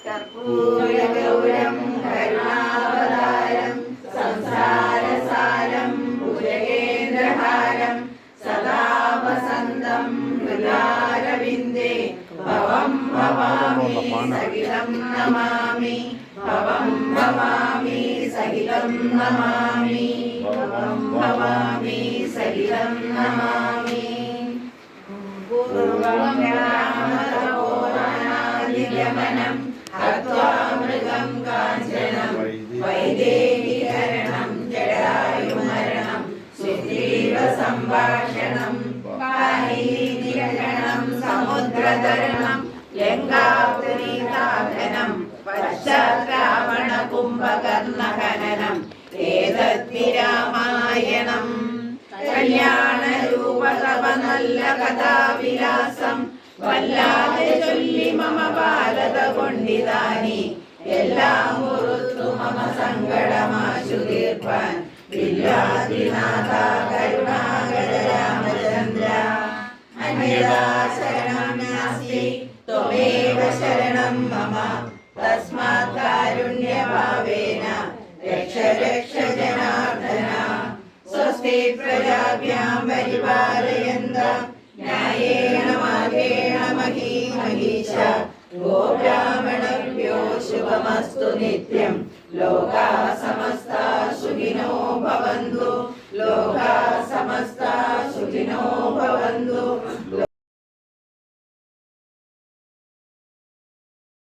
कर्पूरगौरं करुणावतारं संसारसारं भुजगेन्द्रहारं सदा वसन्तं हृदारविन्दे भवं भवामि सहितं नमामि भवं भवामि सहितं नमामि भवं भवामि सहितं नमामि पूर्वं रामतपोवनादिगमनं हत्वा मृगं काञ्चनं वैदेहीकरणं जटायुमरणं सुग्रीवसम्भाषणं पाणिनिग्रहणं समुद्रतरणं लङ्कापुरीताडनं पश्चाद्रावणकुम्भकर्णहननं एतद्धि रामायणं कल्याणरूपतव कथाविलासं വല്ലാതെ ചൊല്ലി മമ ഭാരത കൊണ്ടിതാനി എല്ലാം ഉറുത്തു മമ സങ്കടമാശു തീർപ്പാൻ വില്ലാതിനാഥ കരുണാകര രാമചന്ദ്ര അന്യഥാ ശരണം നാസ്തി ത്വമേവ ശരണം മമ തസ്മാത് കാരുണ്യഭാവേന രക്ഷ രക്ഷ ജനാർദ്ദന സ്വസ്തി പ്രജാഭ്യാം പരിപാലയന്താം न्यायेण मार्गेण महीमहीश गोब्राह्मणेभ्यो शुभमस्तु नित्यं लोकाः समस्ताः सुखिनो भवन्तु लोकाः समस्ताः सुखिनो भवन्तु।